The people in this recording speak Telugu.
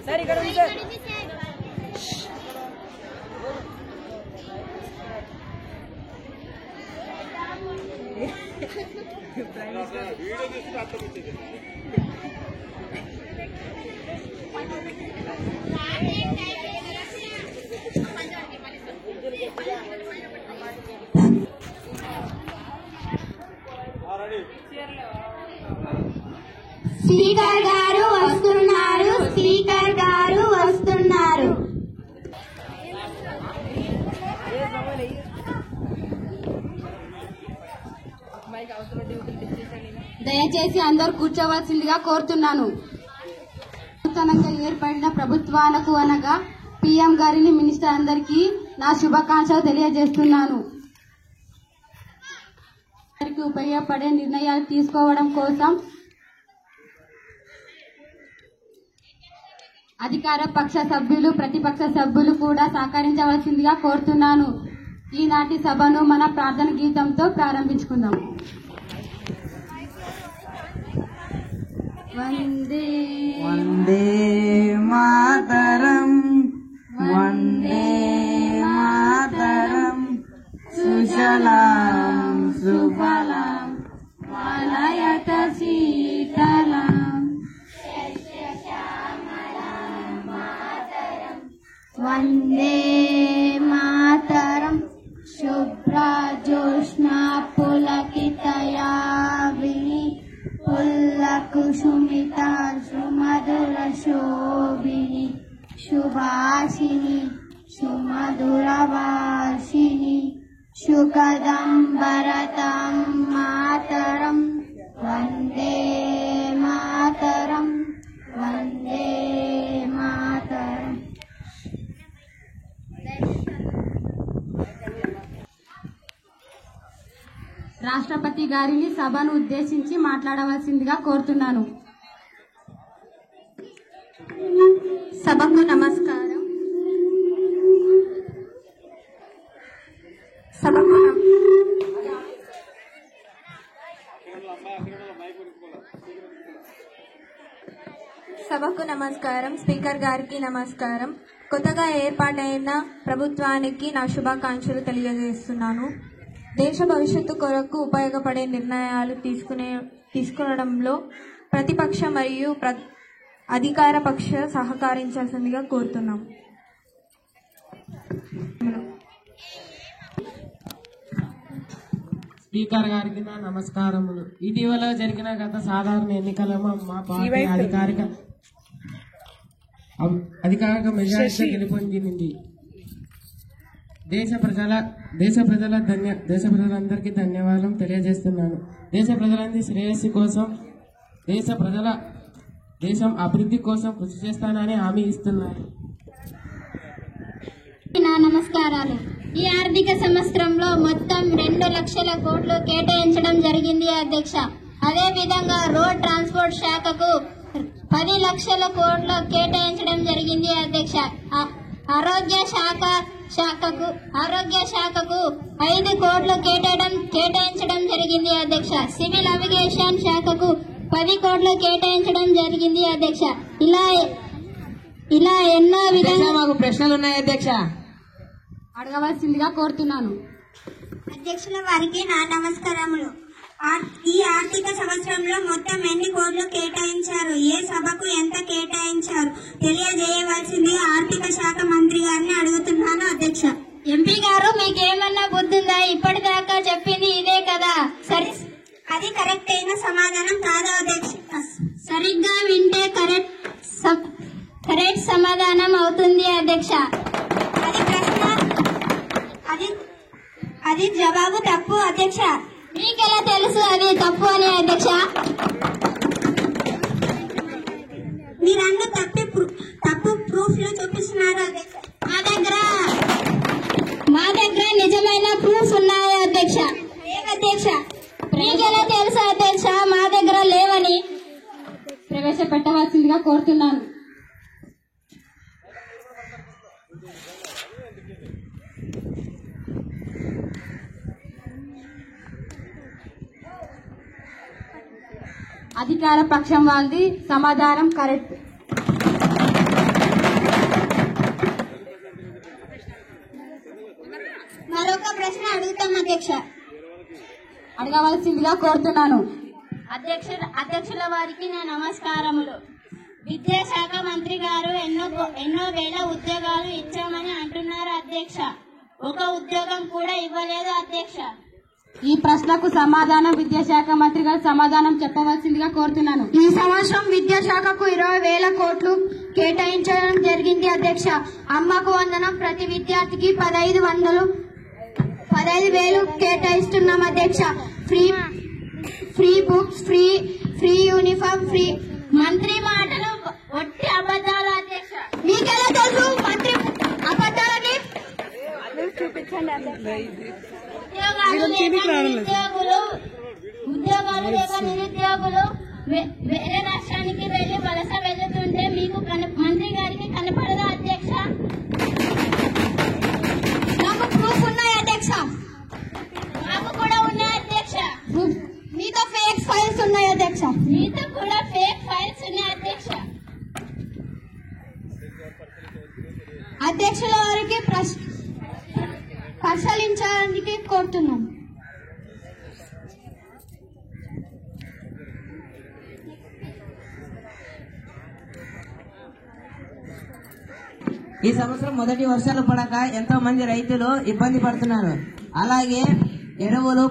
సార్ ఇక్కడ ఉంది సార్. స్పీకర్ గారు వస్తున్నారు. స్పీకర్ గారు వస్తున్నారు. దయచేసి అందరూ కూర్చోవలసిందిగా కోరుతున్నాను. నూతనంగా ఏర్పడిన ప్రభుత్వాలకు అనగా పీఎం గారిని, మినిస్టర్ అందరికీ నా శుభాకాంక్షలు తెలియజేస్తున్నాను. ఉపయోగపడే నిర్ణయాలు తీసుకోవడం కోసం అధికార పక్ష సభ్యులు, ప్రతిపక్ష సభ్యులు కూడా సహకరించవలసిందిగా కోరుతున్నాను. ఈనాటి సభను మన ప్రార్థన గీతంతో ప్రారంభించుకుందాం. వందే వందే మాతరం, వందే మాతరం, సుజలాం సుఫలాం మలయత శీతలాం వందే మాతరం శుభ్రజోష్నా పులకితయావిని పుల్లకుసుమిత సుమధుర శోభిని శుభాషిని సుమధురవాసిని సుఖదం భరతం మాతరం వందే మాతరం వందే మాతరం. రాష్ట్రపతి గారిని సభను ఉద్దేశించి మాట్లాడవలసిందిగా కోరుతున్నాను. సభకు నమస్కారం. సభకు నమస్కారం. స్పీకర్ గారికి నమస్కారం. కొత్తగా ఏర్పాటైన ప్రభుత్వానికి నా శుభాకాంక్షలు తెలియజేస్తున్నాను. దేశ భవిష్యత్తు కొరకు ఉపయోగపడే నిర్ణయాలు తీసుకోవడంలో ప్రతిపక్ష మరియు అధికార పక్ష సహకరించాల్సిందిగా కోరుతున్నాం. స్పీకర్ గారికి నా నమస్కారములు. ఇటీవల జరిగిన గత సాధారణ ఎన్నికలలో మా పార్టీ అధికారిక మెజారిటీ గెలుపొందింది. దేశ ప్రజలందరికీ ధన్యవాదాలు తెలియజేస్తున్నాను. దేశ ప్రజలందరి శ్రేయస్సు కోసం, దేశం అభివృద్ధి కోసం కృషి చేస్తానని హామీ ఇస్తున్నారు. నా నమస్కారాలు. ఈ ఆర్థిక సంవత్సరంలో మొత్తం 2 లక్షల కోట్లు కేటాయించడం జరిగింది అధ్యక్ష. అదే విధంగా రోడ్ ట్రాన్స్పోర్ట్ శాఖకు 10 లక్షల కోట్లు కేటాయించడం జరిగింది అధ్యక్ష. ఆరోగ్య శాఖకు 5 కోట్లు కేటాయించడం జరిగింది అధ్యక్ష. సివిల్ అవిగేషన్ శాఖకు 10 కోట్లు కేటాయించడం జరిగింది అధ్యక్ష. ఇలా ఎన్నో విధంగా మాకు ప్రశ్నలు ఉన్నాయి అధ్యక్ష, అడగవలసిందిగా కోరుతున్నాను. అధ్యక్షుల వారికి నా నమస్కారములు. ఈ ఆర్థిక సంవత్సరంలో మొత్తం ఎన్ని కోట్లు కేటాయించారు, ఏ సభకు ఎంత కేటాయించారు తెలియజేయవలసింది ఆర్థిక శాఖ మంత్రి గారిని అడుగుతున్నాను అధ్యక్ష. ఎంపీ గారు, మీకేమన్నా బుద్ధుందా? ఇప్పటిదాకా చెప్పింది ఇదే కదా. అది కరెక్ట్ అయిన సమాధానం కాదు అధ్యక్ష. సరిగ్గా వింటే కరెక్ట్ సమాధానం అవుతుంది అధ్యక్ష. అది జవాబు తప్పు అధ్యక్ష. మీకెలా తెలుసు అది తప్పు అని అధ్యక్ష? మీరందరూ తప్పు ప్రూఫ్లు చూపిస్తున్నారు అధ్యక్ష. మా దగ్గర నిజమైన ప్రూఫ్స్ ఉన్నాయి అధ్యక్ష. అధ్యక్ష, మీకెలా తెలుసు అధ్యక్ష మా దగ్గర లేవని? ప్రవేశపెట్టవలసిందిగా కోరుతున్నాను. అధికార పక్షం వాళ్ళది సమాధానం కరెక్ట్. మరొక ప్రశ్న అడుగుతాం అధ్యక్ష. అడగవలసిందిగా కోరుతున్నాను. అధ్యక్షుల వారికి నా నమస్కారములు. విద్యాశాఖ మంత్రి గారు ఎన్నో వేల ఉద్యోగాలు ఇచ్చామని అంటున్నారు అధ్యక్ష. ఒక ఉద్యోగం కూడా ఇవ్వలేదు అధ్యక్ష. ఈ ప్రశ్నకు సమాధానం విద్యాశాఖ మంత్రి గారు సమాధానం చెప్పవలసిందిగా కోరుతున్నాను. ఈ సంవత్సరం విద్యాశాఖకు 20,000 కోట్లు కేటాయించడం జరిగింది అధ్యక్ష. అమ్మకు వందనం ప్రతి విద్యార్థికి 15,000 కేటాయిస్తున్నాం అధ్యక్ష. Free books, free uniform, free. మంత్రి మాటలు ఒట్టి అబద్ధాలు అధ్యక్ష. మీకెలా తెలుసు మంత్రి అబద్ధాలని? ఉద్యోగాలు లేక నిరుద్యోగులు వేరే రాష్ట్రానికి వెళ్లి వలస వెళ్తుంటే మీకు మంత్రి గారికి కనపడదా అధ్యక్ష? నాకు ప్రూఫ్ ఉన్నాయి అధ్యక్ష. నాకు కూడా ఉన్నాయి అధ్యక్ష. మీతో ఫేక్ ఫైల్స్ ఉన్నాయి అధ్యక్ష. మీతో కూడా ఫేక్ ఫైల్స్ ఉన్నాయి అధ్యక్ష. అధ్యక్షుల వారికి పరిశీలించడానికి కోరుతున్నాం. ఈ సంవత్సరం మొదటి వర్షాలు పడక ఎంతో మంది రైతులు ఇబ్బంది పడుతున్నారు. అలాగే ఎరువులు